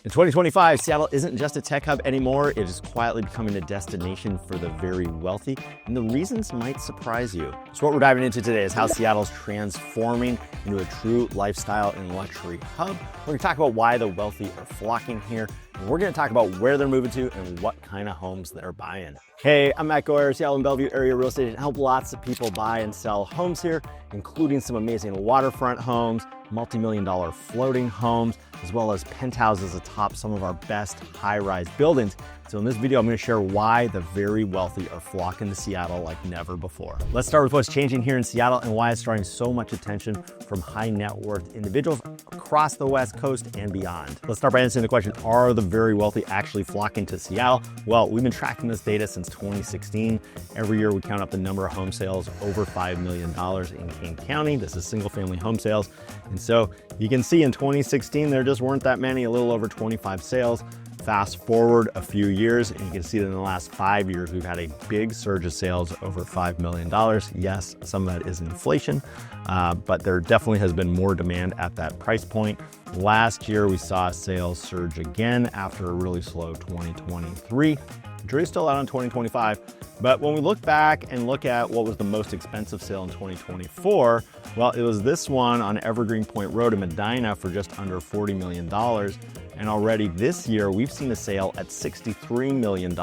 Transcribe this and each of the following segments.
In 2025, Seattle isn't just a tech hub anymore. It is quietly becoming a destination for the very wealthy, and the reasons might surprise you. So what we're diving into today is how Seattle's transforming into a true lifestyle and luxury hub. We're going to talk about why the wealthy are flocking here, and we're going to talk about where they're moving to and what kind of homes they're buying. Hey, I'm Matt Goyer, Seattle and Bellevue area real estate, and help lots of people buy and sell homes here, including some amazing waterfront homes, multi-million-dollar floating homes, as well as penthouses atop some of our best high-rise buildings. So in this video, I'm going to share why the very wealthy are flocking to Seattle like never before. Let's start with what's changing here in Seattle and why it's drawing so much attention from high net worth individuals across the West Coast and beyond. Let's start by answering the question, are the very wealthy actually flocking to Seattle? Well, we've been tracking this data since 2016. Every year we count up the number of home sales over $5 million in King County. This is single family home sales. And so you can see in 2016, there just weren't that many, a little over 25 sales. Fast forward a few years, and you can see that in the last 5 years, we've had a big surge of sales over $5 million. Yes, some of that is inflation, but there definitely has been more demand at that price point. Last year, we saw sales surge again after a really slow 2023. The jury's still out on 2025, but when we look back and look at what was the most expensive sale in 2024, well, it was this one on Evergreen Point Road in Medina for just under $40 million. And already this year, we've seen a sale at $63 million.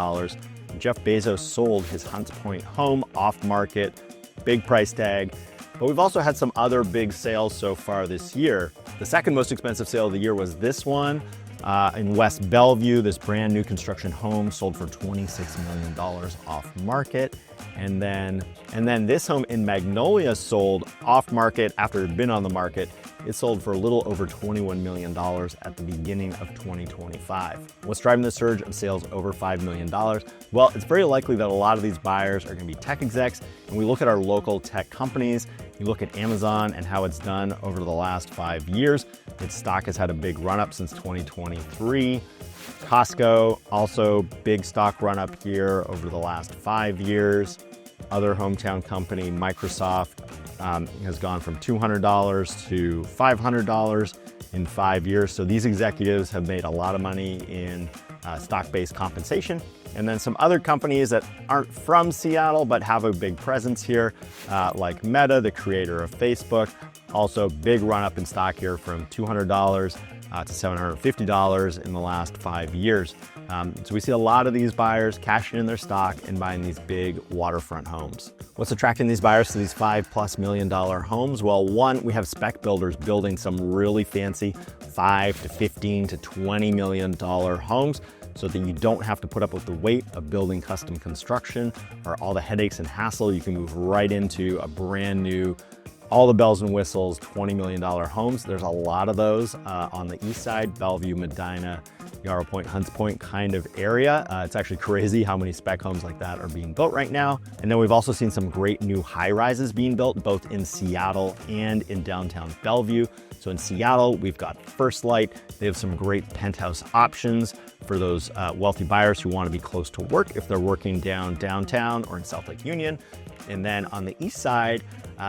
Jeff Bezos sold his Hunts Point home off market, big price tag. But we've also had some other big sales so far this year. The second most expensive sale of the year was this one in West Bellevue. This brand new construction home sold for $26 million off market. And then this home in Magnolia sold off market after it had been on the market. It sold for a little over $21 million at the beginning of 2025. What's driving the surge of sales over $5 million? Well, it's very likely that a lot of these buyers are going to be tech execs. And we look at our local tech companies, you look at Amazon and how it's done over the last 5 years. Its stock has had a big run up since 2023. Costco, also big stock run up here over the last 5 years. Other hometown company, Microsoft, has gone from $200 to $500 in 5 years. So these executives have made a lot of money in stock-based compensation. And then some other companies that aren't from Seattle but have a big presence here, like Meta, the creator of Facebook. Also big run up in stock here from $200 to $750 in the last 5 years. So we see a lot of these buyers cashing in their stock and buying these big waterfront homes. What's attracting these buyers to these $5+ million homes? Well, one, we have spec builders building some really fancy $5 to $15 to $20 million homes, so that you don't have to put up with the weight of building custom construction or all the headaches and hassle. You can move right into a brand new, all the bells and whistles, $20 million homes. There's a lot of those on the east side, Bellevue, Medina, Yarrow Point, Hunts Point kind of area. It's actually crazy how many spec homes like that are being built right now. And then we've also seen some great new high rises being built, both in Seattle and in downtown Bellevue. So in Seattle, we've got First Light. They have some great penthouse options for those wealthy buyers who want to be close to work if they're working downtown or in South Lake Union. And then on the east side,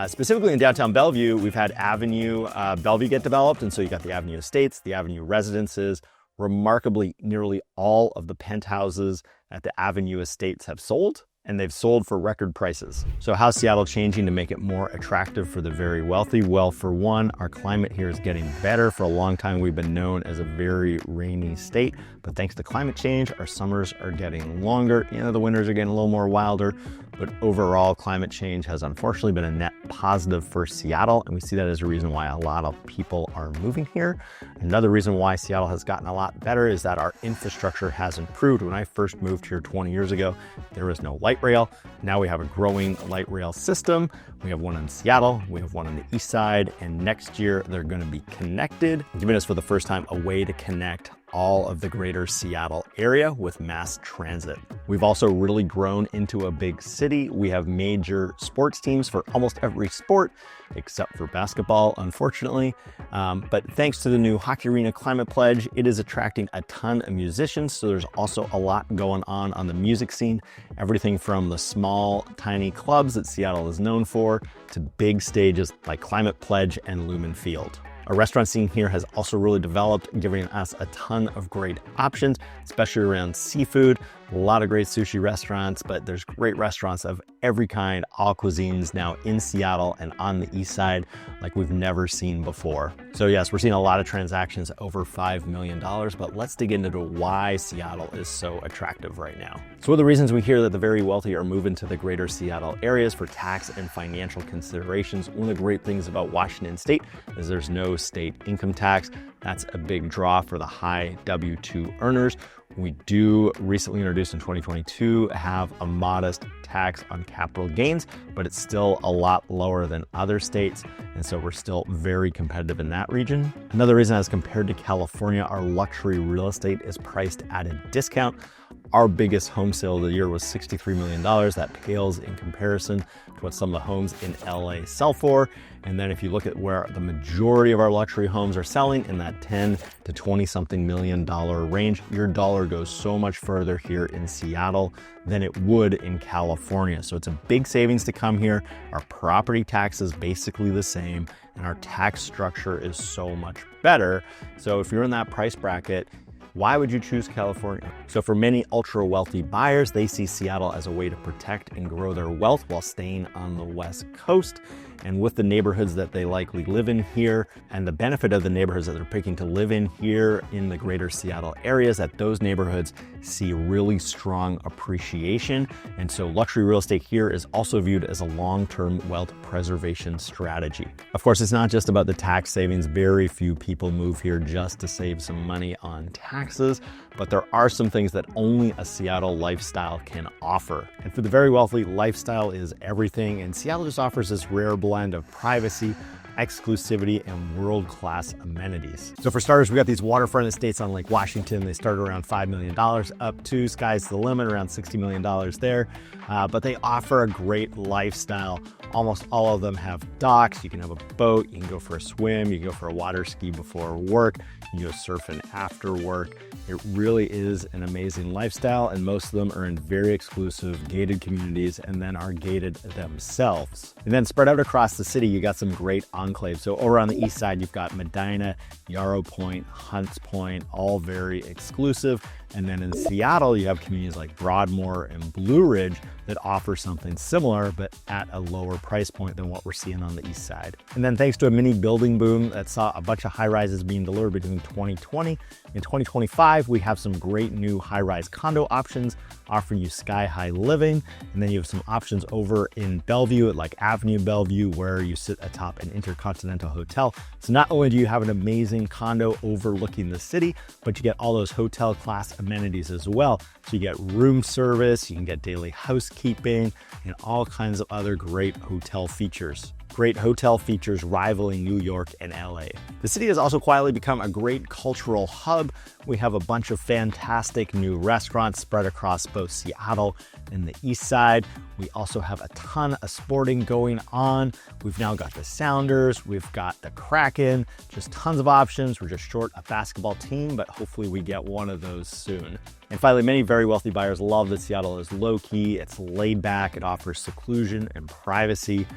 specifically in downtown Bellevue, we've had Avenue Bellevue get developed. And so you got the Avenue Estates, the Avenue Residences. Remarkably, nearly all of the penthouses at the Avenue Estates have sold, and they've sold for record prices. So how's Seattle changing to make it more attractive for the very wealthy? Well, for one, our climate here is getting better. For a long time, we've been known as a very rainy state, but thanks to climate change, our summers are getting longer. The winters are getting a little more wilder, but overall, climate change has unfortunately been a net positive for Seattle, and we see that as a reason why a lot of people are moving here. Another reason why Seattle has gotten a lot better is that our infrastructure has improved. When I first moved here 20 years ago, there was no light rail. Now we have a growing light rail system. We have one in Seattle, we have one on the east side, and next year they're going to be connected, giving us for the first time a way to connect all of the greater Seattle area with mass transit. We've also really grown into a big city. We have major sports teams for almost every sport, except for basketball, unfortunately. But thanks to the new Hockey Arena Climate Pledge, it is attracting a ton of musicians. So there's also a lot going on the music scene. Everything from the small, tiny clubs that Seattle is known for to big stages like Climate Pledge and Lumen Field. Our restaurant scene here has also really developed, giving us a ton of great options, especially around seafood. A lot of great sushi restaurants, but there's great restaurants of every kind, all cuisines now in Seattle and on the east side like we've never seen before. So yes, we're seeing a lot of transactions over $5 million, but let's dig into why Seattle is so attractive right now. So one of the reasons we hear that the very wealthy are moving to the greater Seattle areas for tax and financial considerations. One of the great things about Washington State is there's no state income tax. That's a big draw for the high W-2 earners. We do recently introduced in 2022 have a modest tax on capital gains, but it's still a lot lower than other states. And so we're still very competitive in that region. Another reason, as compared to California, our luxury real estate is priced at a discount. Our biggest home sale of the year was $63 million. That pales in comparison to what some of the homes in LA sell for. And then if you look at where the majority of our luxury homes are selling, in that 10 to 20 something million dollar range, your dollar goes so much further here in Seattle than it would in California. So it's a big savings to come here. Our property tax is basically the same, and our tax structure is so much better. So if you're in that price bracket, why would you choose California? So for many ultra wealthy buyers, they see Seattle as a way to protect and grow their wealth while staying on the West Coast. And with the neighborhoods that they likely live in here, and the benefit of the neighborhoods that they're picking to live in here in the greater Seattle areas, that those neighborhoods see really strong appreciation. And so luxury real estate here is also viewed as a long-term wealth preservation strategy. Of course, it's not just about the tax savings. Very few people move here just to save some money on taxes, but there are some things that only a Seattle lifestyle can offer. And for the very wealthy, lifestyle is everything. And Seattle just offers this rare blend of privacy, exclusivity, and world-class amenities. So for starters, we got these waterfront estates on Lake Washington. They start around $5 million up to, sky's the limit, around $60 million there. But they offer a great lifestyle. Almost all of them have docks. You can have a boat, you can go for a swim, you can go for a water ski before work, you can go surfing after work. It really is an amazing lifestyle, and most of them are in very exclusive gated communities and then are gated themselves. And then spread out across the city, you got some great enclaves. So over on the east side, you've got Medina, Yarrow Point, Hunts Point, all very exclusive. And then in Seattle, you have communities like Broadmoor and Blue Ridge that offer something similar, but at a lower price point than what we're seeing on the east side. And then thanks to a mini building boom that saw a bunch of high rises being delivered between 2020 and 2025, we have some great new high-rise condo options offering you sky-high living. And then you have some options over in Bellevue at like Avenue Bellevue, where you sit atop an Intercontinental Hotel. So not only do you have an amazing condo overlooking the city, but you get all those hotel class amenities as well. So you get room service, you can get daily housekeeping, and all kinds of other great hotel features. Great hotel features rivaling New York and LA. The city has also quietly become a great cultural hub. We have a bunch of fantastic new restaurants spread across both Seattle and the east side. We also have a ton of sporting going on. We've now got the Sounders, we've got the Kraken, just tons of options. We're just short a basketball team, but hopefully we get one of those soon. And finally, many very wealthy buyers love that Seattle is low-key, it's laid back, it offers seclusion and privacy.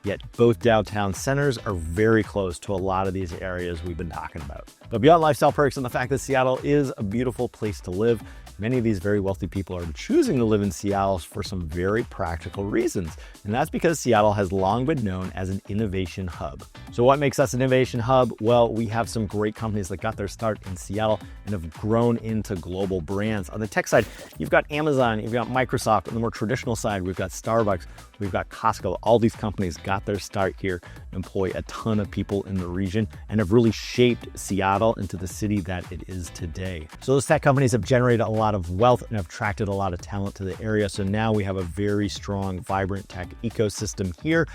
Yet both downtown centers are very close to a lot of these areas we've been talking about. But beyond lifestyle perks and the fact that Seattle is a beautiful place to live, many of these very wealthy people are choosing to live in Seattle for some very practical reasons. And that's because Seattle has long been known as an innovation hub. So what makes us an innovation hub? Well, we have some great companies that got their start in Seattle and have grown into global brands. On the tech side, you've got Amazon, you've got Microsoft. On the more traditional side, we've got Starbucks, we've got Costco. All these companies got their start here, employ a ton of people in the region, and have really shaped Seattle into the city that it is today. So those tech companies have generated a lot of wealth and have attracted a lot of talent to the area. So now we have a very strong, vibrant tech ecosystem here.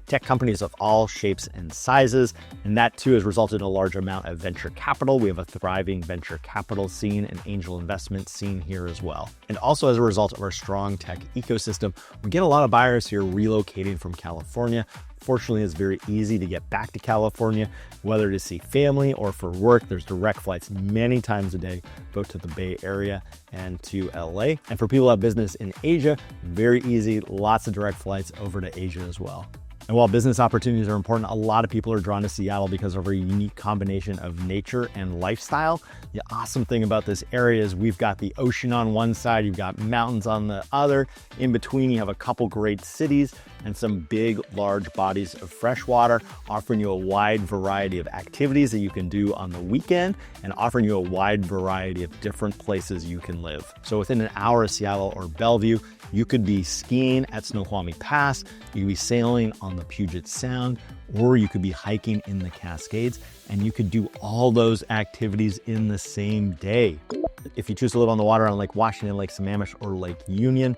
Tech companies of all shapes and sizes, and that too has resulted in a large amount of venture capital. We have a thriving venture capital scene and angel investment scene here as well. And also as a result of our strong tech ecosystem, we get a lot of buyers here relocating from California. Fortunately, it's very easy to get back to California, whether to see family or for work. There's direct flights many times a day, both to the Bay Area and to LA. And for people who have business in Asia, very easy, lots of direct flights over to Asia as well. And while business opportunities are important, a lot of people are drawn to Seattle because of our unique combination of nature and lifestyle. The awesome thing about this area is we've got the ocean on one side, you've got mountains on the other. In between, you have a couple great cities and some big, large bodies of fresh water, offering you a wide variety of activities that you can do on the weekend and offering you a wide variety of different places you can live. So within an hour of Seattle or Bellevue, you could be skiing at Snoqualmie Pass, you could be sailing on the Puget Sound, or you could be hiking in the Cascades, and you could do all those activities in the same day. If you choose to live on the water on Lake Washington, Lake Sammamish, or Lake Union,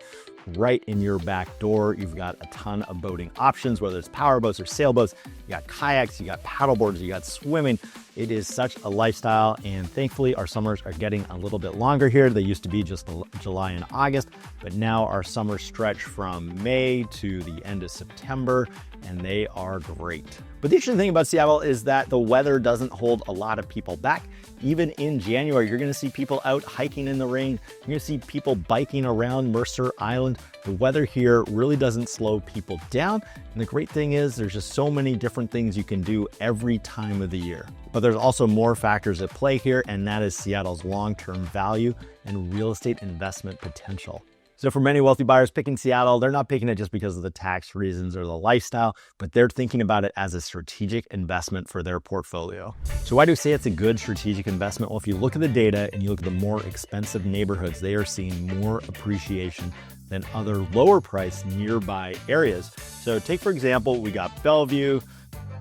right in your back door, you've got a ton of boating options, whether it's power boats or sailboats. You got kayaks, you got paddle boards, you got swimming. It is such a lifestyle, and thankfully our summers are getting a little bit longer here. They used to be just July and August, but now our summers stretch from May to the end of September, and they are great. But the interesting thing about Seattle is that the weather doesn't hold a lot of people back. Even in January, you're gonna see people out hiking in the rain. You're gonna see people biking around Mercer Island. The weather here really doesn't slow people down. And the great thing is there's just so many different things you can do every time of the year. But there's also more factors at play here, and that is Seattle's long-term value and real estate investment potential. So for many wealthy buyers picking Seattle, they're not picking it just because of the tax reasons or the lifestyle, but they're thinking about it as a strategic investment for their portfolio. So why do we say it's a good strategic investment? Well, if you look at the data and you look at the more expensive neighborhoods, they are seeing more appreciation than other lower priced nearby areas. So take, for example, we got Bellevue,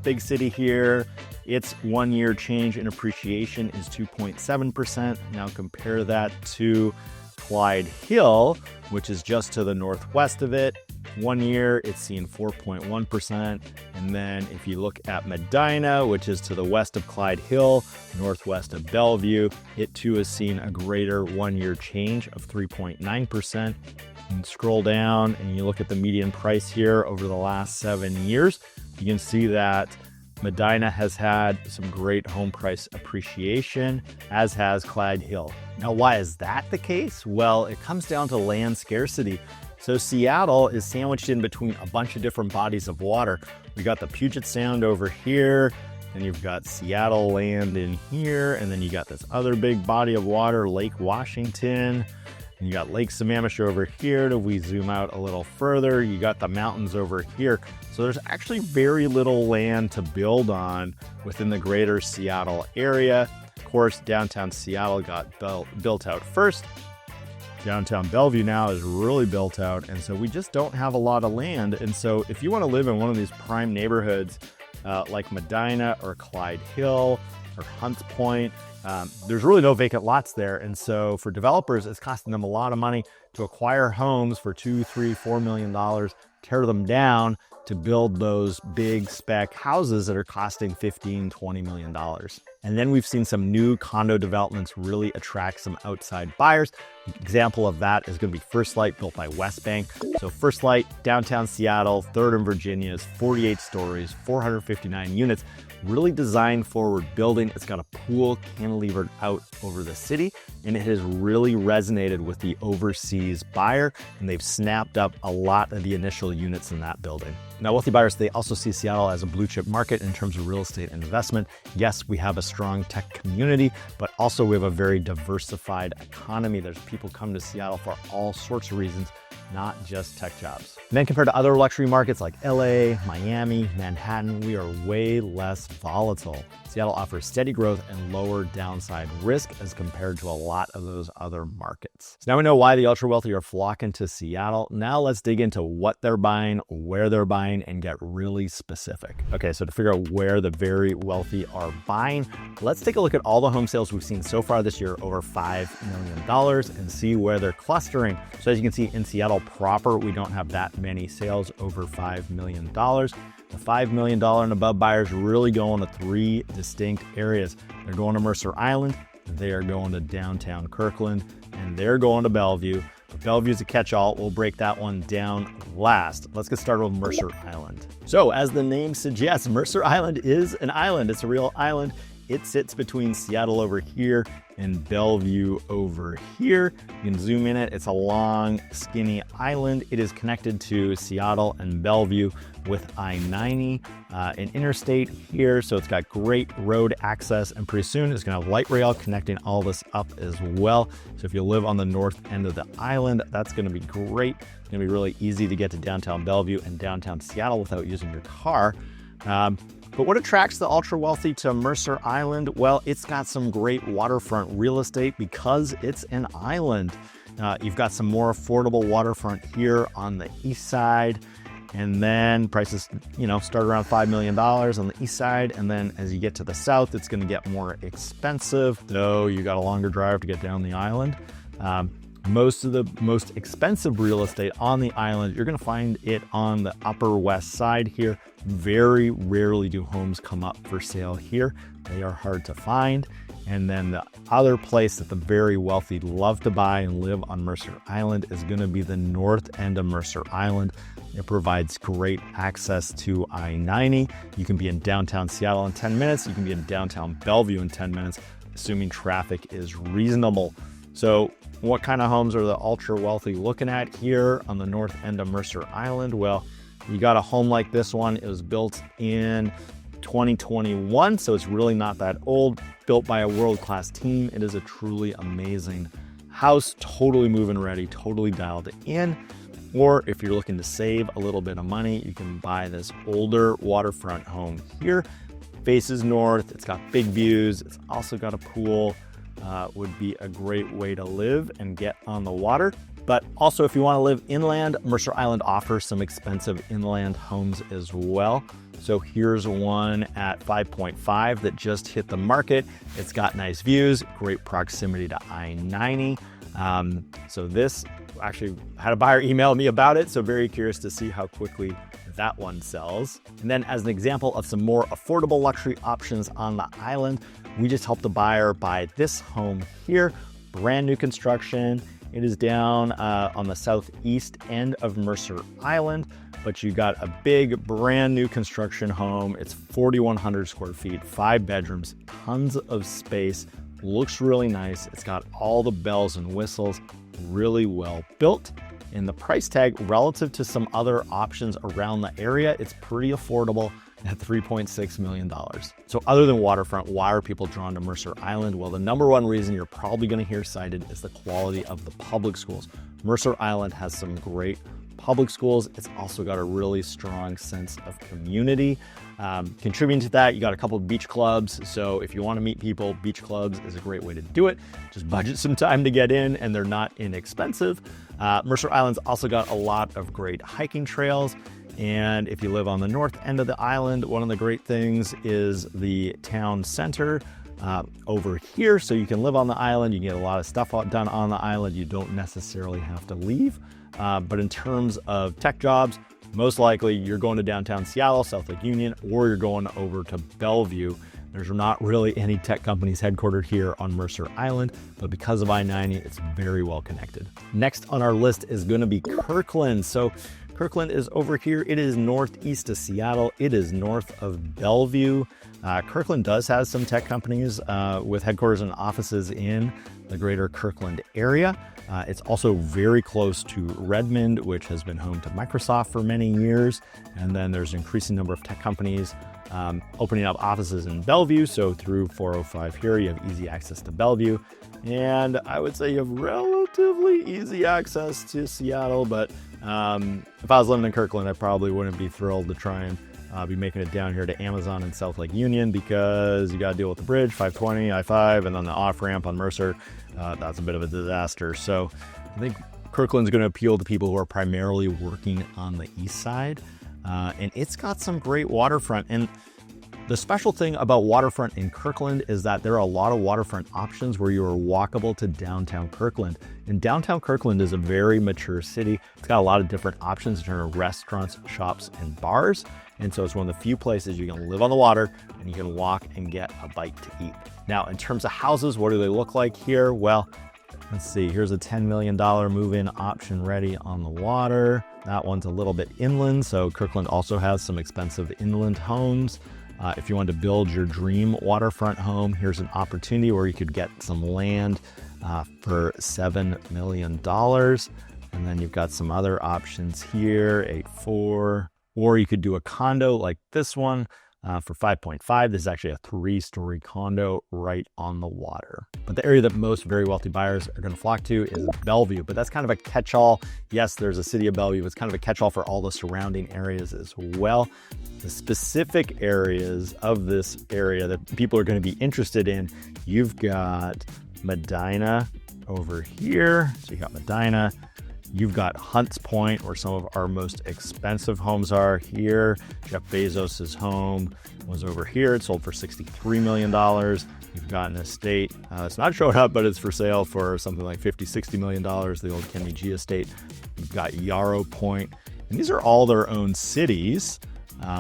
big city here. Its 1 year change in appreciation is 2.7%. Now compare that to Clyde Hill, which is just to the northwest of it. 1 year, it's seen 4.1%. And then if you look at Medina, which is to the west of Clyde Hill, northwest of Bellevue, it too has seen a greater 1 year change of 3.9%. And scroll down and you look at the median price here over the last 7 years, you can see that Medina has had some great home price appreciation, as has Clyde Hill. Now, why is that the case? Well, it comes down to land scarcity. So Seattle is sandwiched in between a bunch of different bodies of water. We got the Puget Sound over here, and you've got Seattle land in here, and then you got this other big body of water, Lake Washington. And you got Lake Sammamish over here. If we zoom out a little further, you got the mountains over here. So there's actually very little land to build on within the greater Seattle area. Of course, downtown Seattle got built out first. Downtown Bellevue now is really built out, and so we just don't have a lot of land. And so if you want to live in one of these prime neighborhoods like Medina or Clyde Hill or Hunts Point, there's really no vacant lots there. And so for developers, it's costing them a lot of money to acquire homes for $2, $3, $4 million, tear them down to build those big spec houses that are costing $15, $20 million. And then we've seen some new condo developments really attract some outside buyers. An example of that is going to be First Light, built by West Bank. So First Light, downtown Seattle, 3rd and Virginia, is 48 stories, 459 units. Really design forward building. It's got a pool cantilevered out over the city, and it has really resonated with the overseas buyer, and they've snapped up a lot of the initial units in that building. Now, wealthy buyers, they also see Seattle as a blue chip market in terms of real estate investment. Yes, we have a strong tech community, but also we have a very diversified economy. There's people come to Seattle for all sorts of reasons, not just tech jobs. And then compared to other luxury markets like LA, Miami, Manhattan, we are way less volatile. Seattle offers steady growth and lower downside risk as compared to a lot of those other markets. So now we know why the ultra wealthy are flocking to Seattle. Now let's dig into what they're buying, where they're buying, and get really specific. Okay, so to figure out where the very wealthy are buying, let's take a look at all the home sales we've seen so far this year over $5 million and see where they're clustering. So as you can see, in Seattle proper, we don't have that many sales over $5 million. The $5 million and above buyers really going to 3 distinct areas. They're going to Mercer Island, they are going to downtown Kirkland, and they're going to Bellevue. But Bellevue's a catch-all. We'll break that one down last. Let's get started with Mercer Island. So as the name suggests, Mercer Island is an island. It's a real island. It sits between Seattle over here in Bellevue over here. You can zoom in it. It's a long, skinny island. It is connected to Seattle and Bellevue with I-90, an interstate here. So it's got great road access, and pretty soon it's gonna have light rail connecting all this up as well. So if you live on the north end of the island, that's gonna be great. It's gonna be really easy to get to downtown Bellevue and downtown Seattle without using your car. But what attracts the ultra wealthy to Mercer Island? Well, it's got some great waterfront real estate because it's an island. You've got some more affordable waterfront here on the east side, and then prices, start around $5 million on the east side. And then as you get to the south, it's going to get more expensive, though you got a longer drive to get down the island. Most of the most expensive real estate on the island, you're going to find it on the upper west side here. Very rarely do homes come up for sale here. They are hard to find. And then the other place that the very wealthy love to buy and live on Mercer Island is going to be the north end of Mercer Island. It provides great access to I-90. You can be in downtown Seattle in 10 minutes. You can be in downtown Bellevue in 10 minutes, assuming traffic is reasonable. So what kind of homes are the ultra wealthy looking at here on the north end of Mercer Island? Well, you got a home like this one. It was built in 2021, so it's really not that old. Built by a world-class team. It is a truly amazing house, totally move-in ready, totally dialed in. Or if you're looking to save a little bit of money, you can buy this older waterfront home here. Faces north, it's got big views, it's also got a pool. Would be a great way to live and get on the water. But also, if you want to live inland, Mercer Island offers some expensive inland homes as well. So here's one at 5.5 that just hit the market. It's got nice views, great proximity to I-90. So this actually had a buyer email me about it. So very curious to see how quickly that one sells. And then as an example of some more affordable luxury options on the island, we just helped a buyer buy this home here, brand new construction. It is down on the southeast end of Mercer Island, but you got a big brand new construction home. It's 4,100 square feet, 5 bedrooms, tons of space, looks really nice. It's got all the bells and whistles, really well built. And the price tag relative to some other options around the area, it's pretty affordable at $3.6 million. So other than waterfront, why are people drawn to Mercer Island? Well, the number one reason you're probably going to hear cited is the quality of the public schools. Mercer Island has some great public schools. It's also got a really strong sense of community. Contributing to that, you got a couple of beach clubs. So if you want to meet people, beach clubs is a great way to do it. Just budget some time to get in, and they're not inexpensive. Mercer Island's also got a lot of great hiking trails. And if you live on the north end of the island, one of the great things is the town center over here. So you can live on the island, you can get a lot of stuff done on the island. You don't necessarily have to leave. But in terms of tech jobs, most likely you're going to downtown Seattle, South Lake Union, or you're going over to Bellevue. There's not really any tech companies headquartered here on Mercer Island, but because of I-90, it's very well connected. Next on our list is going to be Kirkland. So Kirkland is over here. It is northeast of Seattle. It is north of Bellevue. Kirkland does have some tech companies with headquarters and offices in the greater Kirkland area. It's also very close to Redmond, which has been home to Microsoft for many years. And then there's an increasing number of tech companies opening up offices in Bellevue. So through 405 here, you have easy access to Bellevue. And I would say you have relatively easy access to Seattle, but if I was living in Kirkland, I probably wouldn't be thrilled to try and be making it down here to Amazon and South Lake Union, because you got to deal with the bridge, 520, I-5, and then the off-ramp on Mercer. That's a bit of a disaster. So I think Kirkland's going to appeal to people who are primarily working on the east side. And it's got some great waterfront. And the special thing about waterfront in Kirkland is that there are a lot of waterfront options where you are walkable to downtown Kirkland. And downtown Kirkland is a very mature city. It's got a lot of different options in terms of restaurants, shops, and bars. And so it's one of the few places you can live on the water and you can walk and get a bite to eat. Now, in terms of houses, what do they look like here? Well, let's see, here's a $10 million move-in option ready on the water. That one's a little bit inland, so Kirkland also has some expensive inland homes. If you want to build your dream waterfront home, here's an opportunity where you could get some land for $7 million. And then you've got some other options here, 8.4, or you could do a condo like this one for 5.5. This is actually a 3-story condo right on the water. But the area that most very wealthy buyers are going to flock to is Bellevue, but that's kind of a catch-all. Yes, there's a city of Bellevue. It's kind of a catch-all for all the surrounding areas as well. The specific areas of this area that people are going to be interested in, you've got Medina over here. So you got Medina. You've got Hunts Point, where some of our most expensive homes are here. Jeff Bezos's home was over here. It sold for $63 million. You've got an estate. It's not showing up, but it's for sale for something like $50-60 million, the old Kenny G estate. You've got Yarrow Point. And these are all their own cities,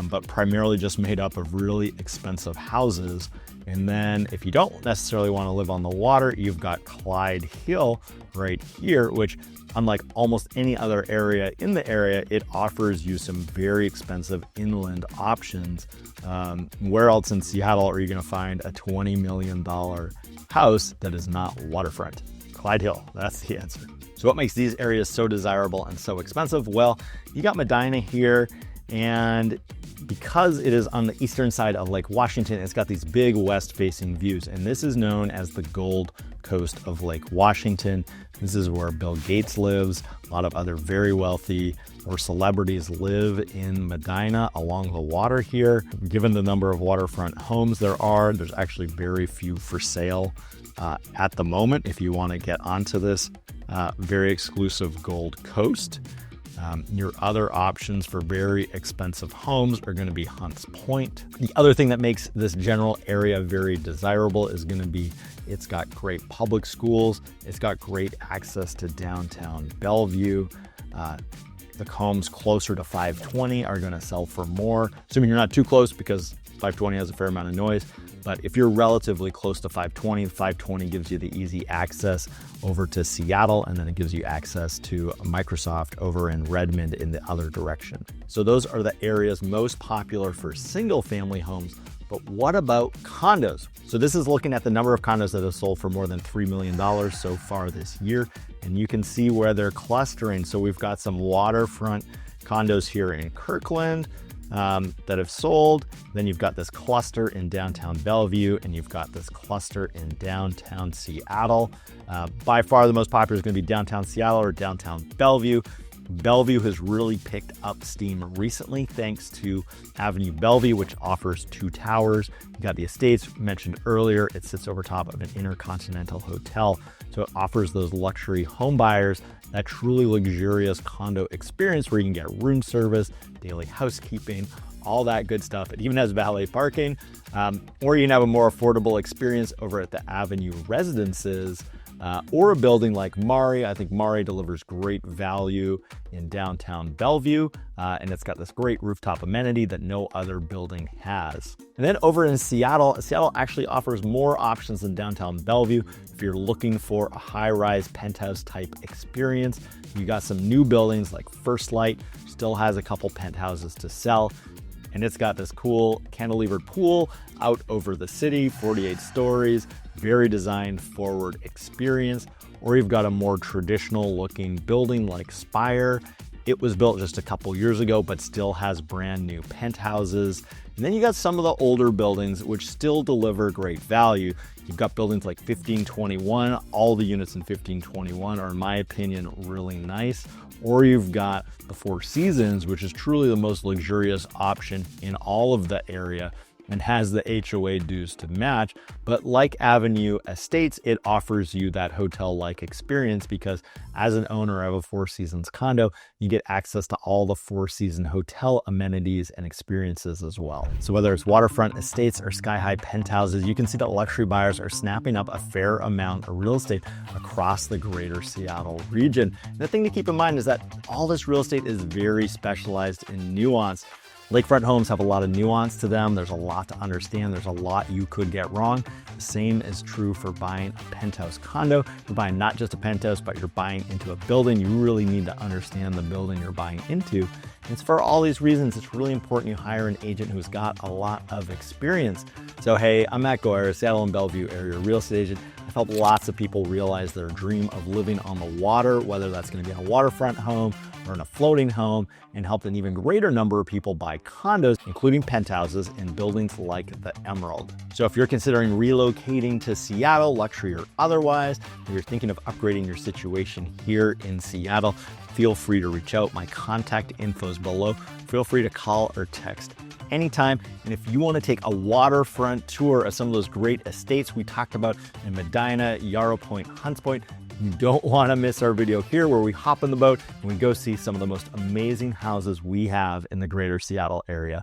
but primarily just made up of really expensive houses. And then if you don't necessarily want to live on the water, you've got Clyde Hill right here, which unlike almost any other area in the area, it offers you some very expensive inland options. Where else in Seattle are you going to find a $20 million house that is not waterfront? Clyde Hill, that's the answer. So what makes these areas so desirable and so expensive? Well, you got Medina here, and because it is on the eastern side of Lake Washington, it's got these big west-facing views, and this is known as the Gold Coast of Lake Washington. This is where Bill Gates lives. A lot of other very wealthy or celebrities live in Medina along the water here. Given the number of waterfront homes there's actually very few for sale at the moment if you want to get onto this very exclusive Gold Coast. Your other options for very expensive homes are going to be Hunts Point. The other thing that makes this general area very desirable is going to be it's got great public schools. It's got great access to downtown Bellevue. The homes closer to 520 are going to sell for more, assuming you're not too close, because 520 has a fair amount of noise. But if you're relatively close to 520 gives you the easy access over to Seattle, and then it gives you access to Microsoft over in Redmond in the other direction. So those are the areas most popular for single family homes. But what about condos? So this is looking at the number of condos that have sold for more than $3 million so far this year. And you can see where they're clustering. So we've got some waterfront condos here in Kirkland that have sold. Then you've got this cluster in downtown Bellevue, and you've got this cluster in downtown Seattle. By far the most popular is going to be downtown Seattle or downtown Bellevue. Bellevue has really picked up steam recently thanks to Avenue Bellevue, which offers 2 towers. You got the estates mentioned earlier. It sits over top of an intercontinental hotel. So it offers those luxury home buyers that truly luxurious condo experience where you can get room service, daily housekeeping, all that good stuff. It even has valet parking, or you can have a more affordable experience over at the Avenue Residences, or a building like Mari. I think Mari delivers great value in downtown Bellevue, and it's got this great rooftop amenity that no other building has. And then over in Seattle actually offers more options than downtown Bellevue. If you're looking for a high-rise penthouse type experience, you got some new buildings like First Light, still has a couple penthouses to sell. And it's got this cool cantilevered pool out over the city, 48 stories, very designed forward experience. Or you've got a more traditional looking building like Spire. It was built just a couple years ago, but still has brand new penthouses. And then you got some of the older buildings which still deliver great value. You've got buildings like 1521. All the units in 1521 are, in my opinion, really nice. Or you've got the Four Seasons, which is truly the most luxurious option in all of the area and has the HOA dues to match. But like Avenue Estates, it offers you that hotel-like experience because as an owner of a Four Seasons condo, you get access to all the Four Seasons hotel amenities and experiences as well. So whether it's waterfront estates or sky-high penthouses, you can see that luxury buyers are snapping up a fair amount of real estate across the greater Seattle region. And the thing to keep in mind is that all this real estate is very specialized and nuanced. Lakefront homes have a lot of nuance to them. There's a lot to understand. There's a lot you could get wrong. The same is true for buying a penthouse condo. You're buying not just a penthouse, but you're buying into a building. You really need to understand the building you're buying into. And it's for all these reasons, it's really important you hire an agent who's got a lot of experience. So hey, I'm Matt Goyer, Seattle and Bellevue area real estate agent. I've helped lots of people realize their dream of living on the water, whether that's going to be in a waterfront home or in a floating home, and helped an even greater number of people buy condos, including penthouses in buildings like the Emerald. So if you're considering relocating to Seattle, luxury or otherwise, or you're thinking of upgrading your situation here in Seattle, feel free to reach out. My contact info is below. Feel free to call or text anytime. And if you want to take a waterfront tour of some of those great estates we talked about in Medina, Yarrow Point, Hunts Point, you don't want to miss our video here where we hop in the boat and we go see some of the most amazing houses we have in the greater Seattle area.